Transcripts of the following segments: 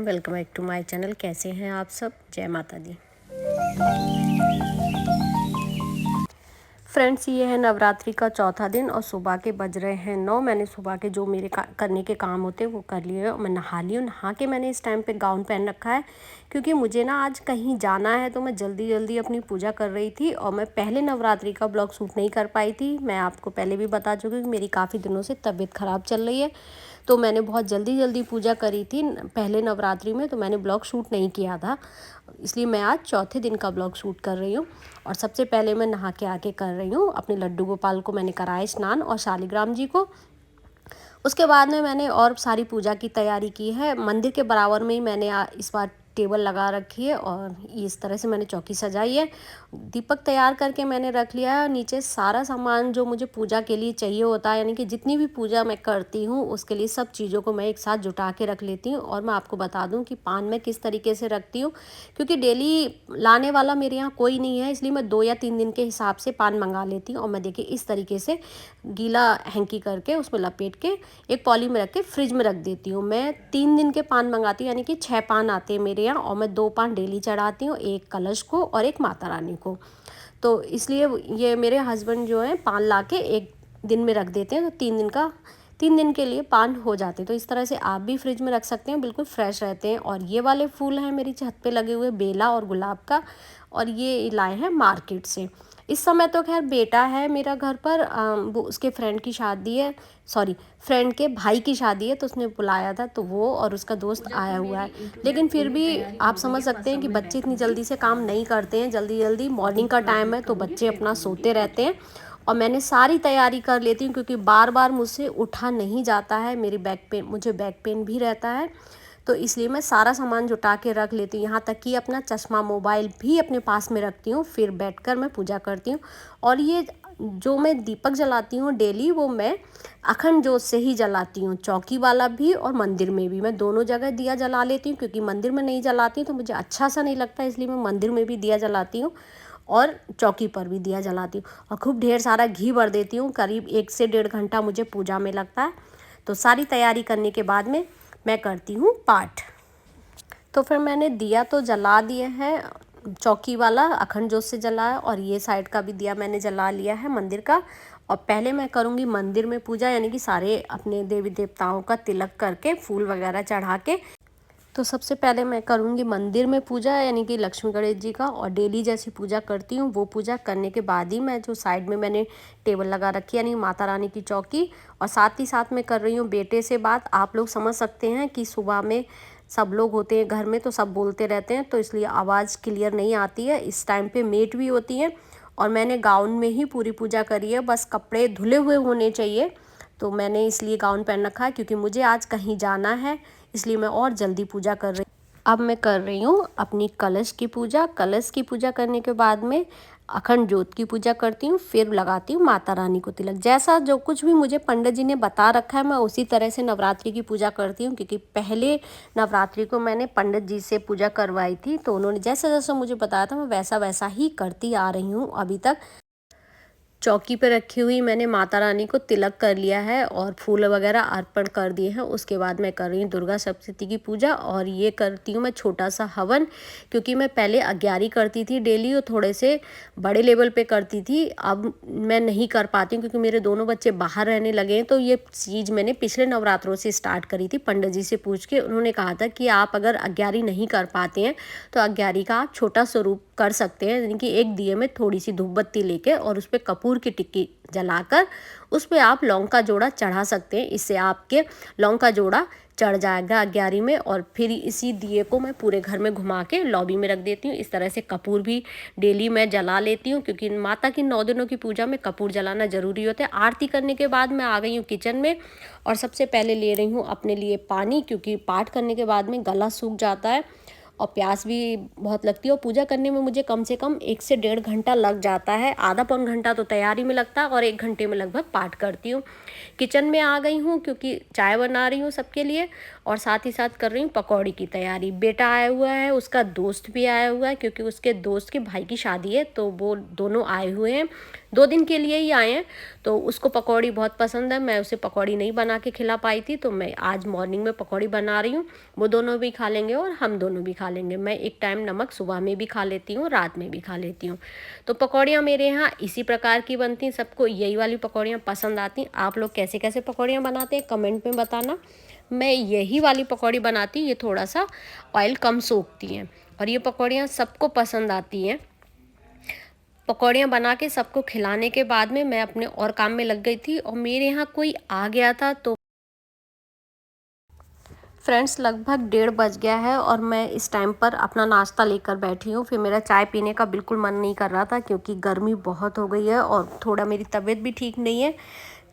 Welcome back to my channel. कैसे हैं आप सब? जय माता दी। फ्रेंड्स, ये है नवरात्रि का चौथा दिन और सुबह के बज रहे हैं 9। मैंने सुबह के जो मेरे करने के काम होते हैं वो कर लिए और मैं नहा ली हूँ। नहा के मैंने इस टाइम पे गाउन पहन रखा है क्योंकि मुझे ना आज कहीं जाना है, तो मैं जल्दी जल्दी अपनी पूजा कर रही थी और मैं पहले नवरात्रि का ब्लॉग शूट नहीं कर पाई थी। मैं आपको पहले भी बता चुकी हूँ कि मेरी काफ़ी दिनों से तबीयत ख़राब चल रही है, तो मैंने बहुत जल्दी जल्दी पूजा करी थी पहले नवरात्रि में, तो मैंने ब्लॉग शूट नहीं किया था। इसलिए मैं आज चौथे दिन का ब्लॉग शूट कर रही हूँ। और सबसे पहले मैं नहा के आके कर रही हूँ अपने लड्डू गोपाल को मैंने कराया स्नान और शालिग्राम जी को। उसके बाद में मैंने और सारी पूजा की तैयारी की है। मंदिर के बराबर में ही मैंने इस बार टेबल लगा रखी है और इस तरह से मैंने चौकी सजाई है। दीपक तैयार करके मैंने रख लिया है। नीचे सारा सामान जो मुझे पूजा के लिए चाहिए होता है, यानी कि जितनी भी पूजा मैं करती हूँ उसके लिए सब चीज़ों को मैं एक साथ जुटा के रख लेती हूँ। और मैं आपको बता दूँ कि पान मैं किस तरीके से रखती हूँ, क्योंकि डेली लाने वाला मेरे यहाँ कोई नहीं है, इसलिए मैं 2 या 3 दिन के हिसाब से पान मंगा लेती हूँ। और मैं देखिए इस तरीके से गीला हैंकी करके उसमें लपेट के एक पॉली में रख के फ्रिज में रख देती हूँ। मैं 3 दिन के पान मंगाती हूँ, यानी कि 6 पान आते हैं मेरे यहाँ और मैं 2 पान डेली चढ़ाती हूँ, एक कलश को और एक माता रानी को। तो इसलिए ये मेरे हस्बैंड जो हैं पान ला के एक दिन में रख देते हैं, तो 3 दिन के लिए पान हो जाते हैं। तो इस तरह से आप भी फ्रिज में रख सकते हैं, बिल्कुल फ्रेश रहते हैं। और ये वाले फूल हैं मेरी छत पे लगे हुए, बेला और गुलाब का, और ये लाए हैं मार्केट से। इस समय तो खैर बेटा है मेरा घर पर, वो उसके फ्रेंड की शादी है, सॉरी फ्रेंड के भाई की शादी है, तो उसने बुलाया था, तो वो और उसका दोस्त आया हुआ है। लेकिन फिर भी आप समझ सकते हैं कि बच्चे इतनी जल्दी से काम नहीं करते हैं। जल्दी जल्दी मॉर्निंग का टाइम है तो बच्चे अपना सोते रहते हैं और मैंने सारी तैयारी कर लेती हूँ, क्योंकि बार बार मुझसे उठा नहीं जाता है। मुझे बैक पेन भी रहता है, तो इसलिए मैं सारा सामान जुटा के रख लेती हूँ। यहाँ तक कि अपना चश्मा मोबाइल भी अपने पास में रखती हूँ, फिर बैठकर मैं पूजा करती हूँ। और ये जो मैं दीपक जलाती हूँ डेली, वो मैं अखंड जोत से ही जलाती हूँ, चौकी वाला भी और मंदिर में भी। मैं दोनों जगह दिया जला लेती हूँ, क्योंकि मंदिर में नहीं जलाती हूँ तो मुझे अच्छा सा नहीं लगता, इसलिए मैं मंदिर में भी दिया जलाती हूँ और चौकी पर भी दिया जलाती हूँ। और खूब ढेर सारा घी भर देती हूँ, करीब 1 से 1.5 घंटा मुझे पूजा में लगता है। तो सारी तैयारी करने के बाद में मैं करती हूँ पाठ। तो फिर मैंने दिया तो जला दिए हैं, चौकी वाला अखंड जोत से जलाया, और ये साइड का भी दिया मैंने जला लिया है मंदिर का। और पहले मैं करूँगी मंदिर में पूजा, यानी कि सारे अपने देवी देवताओं का तिलक करके फूल वगैरह चढ़ा के। तो सबसे पहले मैं करूँगी मंदिर में पूजा, यानी कि लक्ष्मी गणेश जी का, और डेली जैसी पूजा करती हूँ वो पूजा करने के बाद ही मैं जो साइड में मैंने टेबल लगा रखी है, यानी माता रानी की चौकी, और साथ ही साथ मैं कर रही हूँ बेटे से बात। आप लोग समझ सकते हैं कि सुबह में सब लोग होते हैं घर में, तो सब बोलते रहते हैं, तो इसलिए आवाज़ क्लियर नहीं आती है। इस टाइम पे मेट भी होती हैं, और मैंने गाउन में ही पूरी पूजा करी है, बस कपड़े धुले हुए होने चाहिए। तो मैंने इसलिए गाउन पहन रखा है, क्योंकि मुझे आज कहीं जाना है, इसलिए मैं और जल्दी पूजा कर रही। अब मैं कर रही हूँ अपनी कलश की पूजा। कलश की पूजा करने के बाद में अखंड ज्योत की पूजा करती हूँ, फिर लगाती हूँ माता रानी को तिलक। जैसा जो कुछ भी मुझे पंडित जी ने बता रखा है, मैं उसी तरह से नवरात्रि की पूजा करती हूँ, क्योंकि पहले नवरात्रि को मैंने पंडित जी से पूजा करवाई थी, तो उन्होंने जैसा जैसा मुझे बताया था मैं वैसा वैसा ही करती आ रही हूँ अभी तक। चौकी पे रखी हुई मैंने माता रानी को तिलक कर लिया है और फूल वगैरह अर्पण कर दिए हैं। उसके बाद मैं कर रही हूँ दुर्गा सप्तशती की पूजा, और ये करती हूँ मैं छोटा सा हवन, क्योंकि मैं पहले 11 करती थी डेली और थोड़े से बड़े लेवल पे करती थी। अब मैं नहीं कर पाती हूँ, क्योंकि मेरे दोनों बच्चे बाहर रहने लगे हैं। तो ये चीज़ मैंने पिछले नवरात्रों से स्टार्ट करी थी, पंडित जी से पूछ के। उन्होंने कहा था कि आप अगर 11 नहीं कर पाते हैं तो 11 का आप छोटा स्वरूप कर सकते हैं, यानी कि एक दिए में थोड़ी सी धूप बत्ती लेके और उस पर कपूर की टिक्की जलाकर उस पर आप लौंग का जोड़ा चढ़ा सकते हैं। इससे आपके लौंग का जोड़ा चढ़ जाएगा 11 में। और फिर इसी दिए को मैं पूरे घर में घुमा के लॉबी में रख देती हूँ। इस तरह से कपूर भी डेली मैं जला लेती हूँ, क्योंकि माता की 9 दिनों की पूजा में कपूर जलाना ज़रूरी होता है। आरती करने के बाद मैं आ गई हूँ किचन में, और सबसे पहले ले रही हूँ अपने लिए पानी, क्योंकि पाठ करने के बाद में गला सूख जाता है और प्यास भी बहुत लगती है। और पूजा करने में मुझे कम से कम 1 से 1.5 घंटा लग जाता है। आधा पौन घंटा तो तैयारी में लगता है और 1 घंटे में लगभग पाठ करती हूँ। किचन में आ गई हूँ, क्योंकि चाय बना रही हूँ सबके लिए, और साथ ही साथ कर रही हूँ पकौड़ी की तैयारी। बेटा आया हुआ है, उसका दोस्त भी आया हुआ है, क्योंकि उसके दोस्त के भाई की शादी है, तो वो दोनों आए हुए हैं, 2 दिन के लिए ही आए हैं। तो उसको पकौड़ी बहुत पसंद है। मैं उसे पकौड़ी नहीं बना के खिला पाई थी, तो मैं आज मॉर्निंग में पकौड़ी बना रही हूँ। वो दोनों भी खा लेंगे और हम दोनों भी खा लेंगे। मैं एक टाइम नमक सुबह में भी खा लेती हूँ, रात में भी खा लेती हूँ। तो पकौड़ियाँ मेरे यहाँ इसी प्रकार की बनती हैं। सबको यही वाली पकौड़ियाँ पसंद आती हैं। आप लोग कैसे कैसे पकौड़ियाँ बनाते हैं कमेंट में बताना। मैं यही वाली पकौड़ी बनाती हूँ, ये थोड़ा सा ऑयल कम सोखती हैं और ये पकौड़ियाँ सबको पसंद आती हैं। पकौड़ियाँ बना के सबको खिलाने के बाद में मैं अपने और काम में लग गई थी और मेरे यहाँ कोई आ गया था। तो फ्रेंड्स लगभग 1:30 बज गया है और मैं इस टाइम पर अपना नाश्ता लेकर बैठी हूँ। फिर मेरा चाय पीने का बिल्कुल मन नहीं कर रहा था, क्योंकि गर्मी बहुत हो गई है और थोड़ा मेरी तबीयत भी ठीक नहीं है।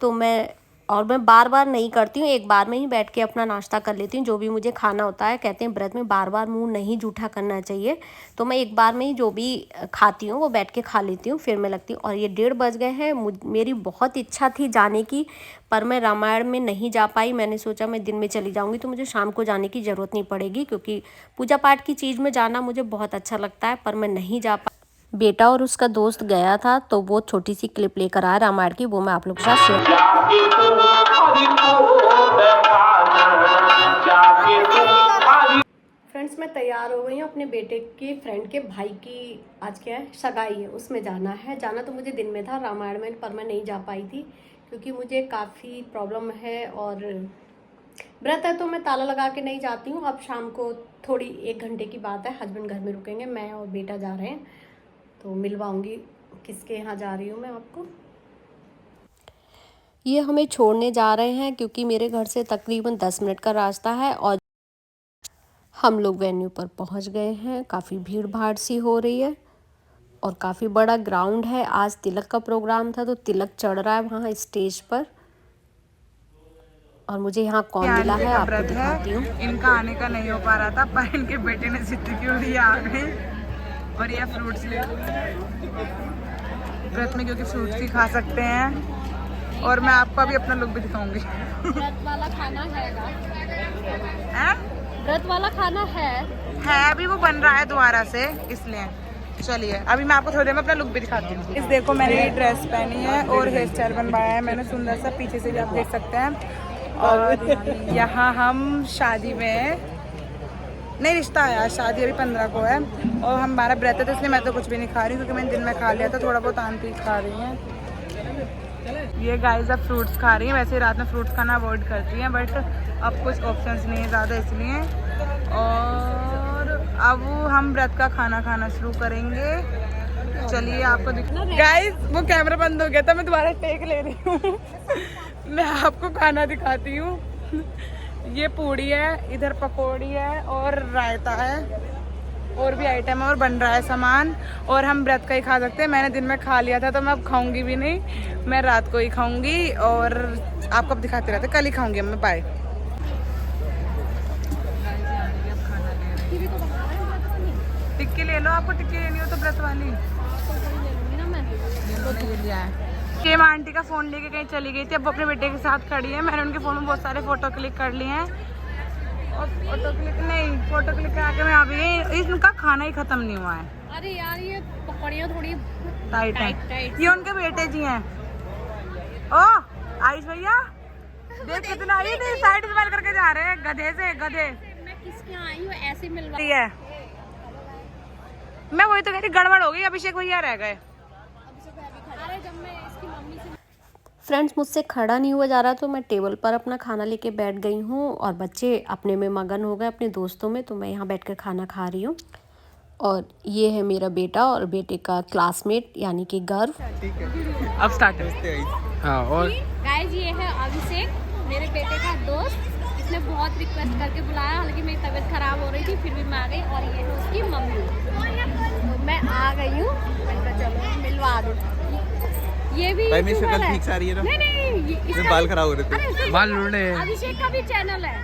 तो मैं बार बार नहीं करती हूँ, एक बार में ही बैठ के अपना नाश्ता कर लेती हूँ जो भी मुझे खाना होता है। कहते हैं व्रत में बार बार मुंह नहीं जूठा करना चाहिए, तो मैं एक बार में ही जो भी खाती हूँ वो बैठ के खा लेती हूँ, फिर मैं लगती हूँ। और ये 1:30 बज गए हैं। मेरी बहुत इच्छा थी जाने की, पर मैं रामायण में नहीं जा पाई। मैंने सोचा मैं दिन में चली जाऊँगी तो मुझे शाम को जाने की ज़रूरत नहीं पड़ेगी, क्योंकि पूजा पाठ की चीज़ में जाना मुझे बहुत अच्छा लगता है, पर मैं नहीं जा पाई। बेटा और उसका दोस्त गया था, तो वो छोटी सी क्लिप लेकर आया रामायण की, वो मैं आप लोग के साथ शेयर। फ्रेंड्स मैं तैयार हो गई हूँ। अपने बेटे के फ्रेंड के भाई की आज क्या है, सगाई है, उसमें जाना है। जाना तो मुझे दिन में था रामायण में, पर मैं नहीं जा पाई थी क्योंकि मुझे काफ़ी प्रॉब्लम है और व्रत है, तो मैं ताला लगा के नहीं जाती हूँ। अब शाम को थोड़ी 1 घंटे की बात है, हस्बैंड घर में रुकेंगे, मैं और बेटा जा रहे हैं, तो मिलवाऊंगी किसके यहाँ जा रही हूँ मैं आपको। ये हमें छोड़ने जा रहे हैं क्योंकि मेरे घर से तकरीबन 10 मिनट का रास्ता है और हम लोग वेन्यू पर पहुँच गए हैं। काफ़ी भीड़ भाड़ सी हो रही है और काफ़ी बड़ा ग्राउंड है। आज तिलक का प्रोग्राम था, तो तिलक चढ़ रहा है वहाँ स्टेज पर। और मुझे यहाँ कौन मिला है आपको दिखाती हूँ। इनका आने का नहीं हो पा रहा था, पर इनके बेटे ने जिद की और ये आ गए और ये फ्रूट्स ले व्रत में, क्योंकि फ्रूट्स ही खा सकते हैं। और मैं आपको अभी अपना लुक भी दिखाऊंगी। व्रत वाला खाना है, व्रत वाला खाना है अभी वो बन रहा है दोबारा से, इसलिए चलिए अभी मैं आपको थोड़ी देर में अपना लुक भी दिखाती हूँ। इस देखो मैंने ये ड्रेस पहनी है और हेयर स्टाइल बनवाया है मैंने सुंदर सा, पीछे से भी आप देख सकते हैं। और यहाँ हम शादी में नहीं, रिश्ता आया, शादी अभी 15 को है और हमारा व्रत है, तो इसलिए मैं तो कुछ भी नहीं खा रही हूँ, क्योंकि मैंने दिन में खा लिया था। थोड़ा बहुत आंटी खा रही हैं। ये गाइस अब फ्रूट्स खा रही हैं। वैसे रात में फ्रूट्स खाना अवॉइड करती हैं, बट अब कुछ ऑप्शंस नहीं है ज़्यादा, इसलिए। और अब हम व्रत का खाना खाना शुरू करेंगे। चलिए आपको दिखना गाइस, वो कैमरा बंद हो गया था, मैं दोबारा टेक ले रही हूँ। मैं आपको खाना दिखाती हूँ। ये पूड़ी है, इधर पकौड़ी है और रायता है, और भी आइटम है और बन रहा है सामान। और हम व्रत का ही खा सकते हैं। मैंने दिन में खा लिया था, तो मैं अब खाऊंगी भी नहीं, मैं रात को ही खाऊंगी और आपको अब दिखाते रहते, कल ही खाऊंगी मैं। बाय। टिक्की ले लो, आपको टिक्की लेनी हो तो व्रत वाली ये लिया है। केम आंटी का फ़ोन लेके कहीं चली गई थी, अब अपने बेटे के साथ खड़ी है। मैंने उनके फ़ोन में बहुत सारे फ़ोटो क्लिक कर लिए हैं और फ़ोटो क्लिक आके मैं आ गई। इनका खाना ही ख़त्म नहीं हुआ है। अरे यार ये पकौड़ियाँ थोड़ी टाइट है। ये उनके बेटे जी हैं। ओ आयुष भैया देख कितना ये साइड स्माइल करके जा रहे हैं, गधे से गधे। मैं किसके यहाँ आई हूँ, ऐसे मिलवा है। मैं वही तो कह रही, गड़बड़ हो गई, अभिषेक भैया रह गए। फ्रेंड्स मुझसे खड़ा नहीं हुआ जा रहा, तो मैं टेबल पर अपना खाना लेके बैठ गई हूँ और बच्चे अपने में मगन हो गए अपने दोस्तों में, तो मैं यहाँ बैठकर खाना खा रही हूँ। और ये है मेरा बेटा और बेटे का क्लासमेट यानी कि गर्व। अब स्टार्ट है। हाँ, और गाइस ये है अभिषेक, मेरे बेटे का दोस्त। इसने बहुत रिक्वेस्ट करके बुलाया, हालांकि मेरी तबीयत खराब हो रही थी, फिर भी मैं आ गई। और ये है उसकी मम्मी, तो मैं आ गई हूँ, मैंने कहा चलो मिलवा दो। ये भी भाई मेरी शक्ल ठीक सा रही है ना? नहीं इसके बाल खराब हो रहे थे, बाल उड़ रहे हैं। अभिषेक का भी चैनल है,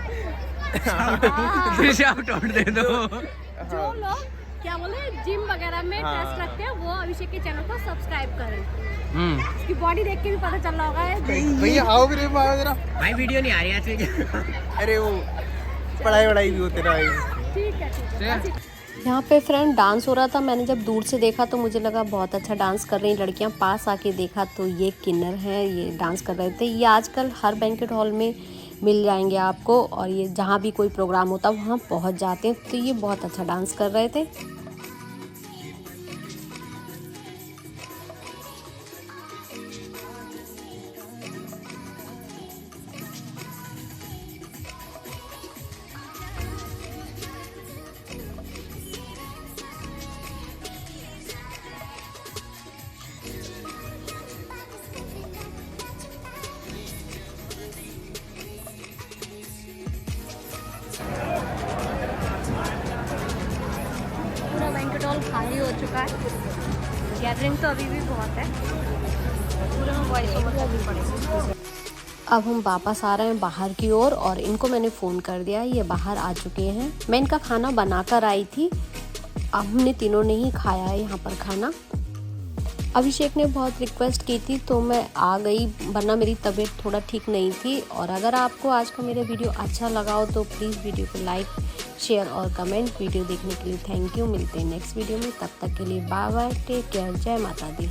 शाउट आउट दे दो। जो लोग क्या बोले जिम वगैरह में टेस्ट रखते हैं, वो अभिषेक के चैनल को सब्सक्राइब करें। इसकी बॉडी देख के भी पता चल रहा होगा। भैया आओ भी जरा। भाई वीडियो नहीं आ रही आज। अरे वो पढ़ाई वढ़ाई भी होते रहा। ठीक है। यहाँ पे फ्रेंड डांस हो रहा था। मैंने जब दूर से देखा तो मुझे लगा बहुत अच्छा डांस कर रही हैं लड़कियाँ। पास आके देखा तो ये किन्नर हैं, ये डांस कर रहे थे। ये आजकल हर बैंक्वेट हॉल में मिल जाएंगे आपको, और ये जहाँ भी कोई प्रोग्राम होता है वहाँ पहुँच जाते हैं। तो ये बहुत अच्छा डांस कर रहे थे। पूरा बैंक्वेट हॉल खाली हो चुका है। गैदरिंग तो अभी भी बहुत है। पूरा में वॉइस ओवर करनी पड़ेगी। अब हम वापस आ रहे हैं बाहर की ओर, और इनको मैंने फ़ोन कर दिया, ये बाहर आ चुके हैं। मैं इनका खाना बनाकर आई थी। अब हमने तीनों ने ही खाया है यहाँ पर खाना। अभिषेक ने बहुत रिक्वेस्ट की थी तो मैं आ गई, वरना मेरी तबीयत थोड़ा ठीक नहीं थी। और अगर आपको आज का मेरा वीडियो अच्छा लगा हो तो प्लीज़ वीडियो को लाइक, शेयर और कमेंट। वीडियो देखने के लिए थैंक यू। मिलते हैं नेक्स्ट वीडियो में, तब तक के लिए बाय बाय, टेक केयर, जय माता दी।